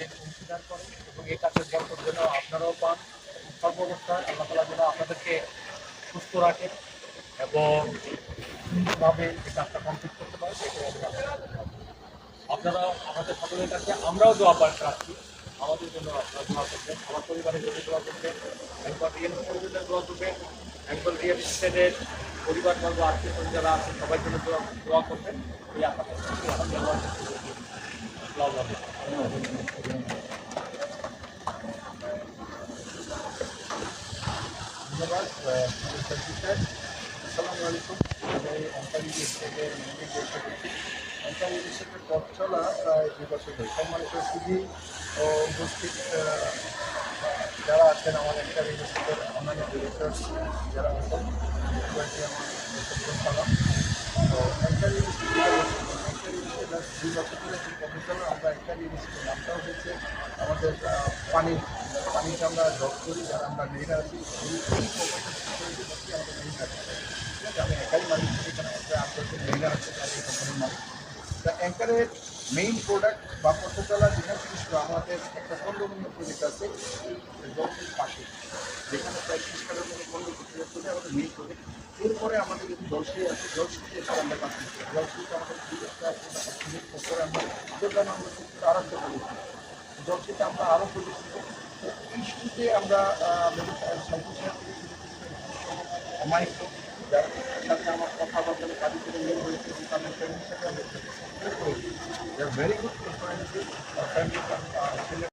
কাজে অংশীদার করেন এবং এই কাজের বরকত যেন আপনারাও পান। সর্বাবস্থায় আল্লাহ তাআলা যেন আপনাদেরকে সুস্থ রাখেন এবং সুন্দরভাবে এই কাজটা কমপ্লিট করতে পারেন, সেটাই আমি আশা করি। আপনারা আমাদের সকলের কাছে আমরাও দোয়া রাখছি, আমাদের জন্য আপনারা দোয়া করবেন, আমার পরিবারের জন্য দোয়া করবেন, একবার রিয়েল এস্টেটের জন্য দোয়া করবেন, একবার রিয়েল এস্টেটের পরিবারবর্গ আত্মীয় স্বজন যারা আছে সবাই জন্য দোয়া করবেন। এই আশা করছি আমি আমার আসসালামু আলাইকুম। ধন্যবাদ স্যার। আসসালামু আলাইকুম। আমি অন্তরী স্টেটের ম্যানেজিং ডিরেক্টর বলছি। অন্তরী স্টেটের পথ চলা প্রায় 2 বছর ধরে। সম্মানিত সুধী ও উপস্থিত যারা আছেন, আমার একটা স্টেটের অন্যান্য ডিরেক্টর যারা আছেন, সবাইকে আমার সালাম। তো একটা ইউনিভার্সিটি 2 বছর ধরে যে পথ চলা, আমরা একটা ইউনিভার্সিটির নামটাও হচ্ছে আমাদের পানিতে আমরা জব করি, যারা আমরা মেয়েরা আছি আমাদের মেয়ে থাকে। ঠিক আছে, আমি একাই মালিক, এখানে আমাদের 8-10 মেয়েরা আছে তাদের এই কোম্পানির মালিক। তা অ্যাঙ্কারের মেইন প্রোডাক্ট বা পথচলা যেখানে জিনিস আমাদের একটা 15 নম্বর প্রজেক্ট আছে জলসির পাশে, যেখানে প্রায় 30 কাটার মতো 15 প্রজেক্ট করে আমাদের মেইন প্রজেক্ট। এরপরে আমাদের যদি জলসি আছে, জলসিতে এসে আমরা কাজ করছি। জলসিতে আমাদের প্রজেক্টটা পরে আমরা চোদ্দা নম্বর সেক্টরে আর একটা প্রজেক্ট, জলসিতে আমরা আরও প্রজেক্ট করব। তো এই শুরুতে আমরা অমায়িক যার সাথে আমার কথাবার্তা কাজে করে মিল হয়েছে এবং তাদের ফ্যামিলির সাথে আমরা ভেরি গুড পারফরমেন্স, ফ্যামিলি ছেলে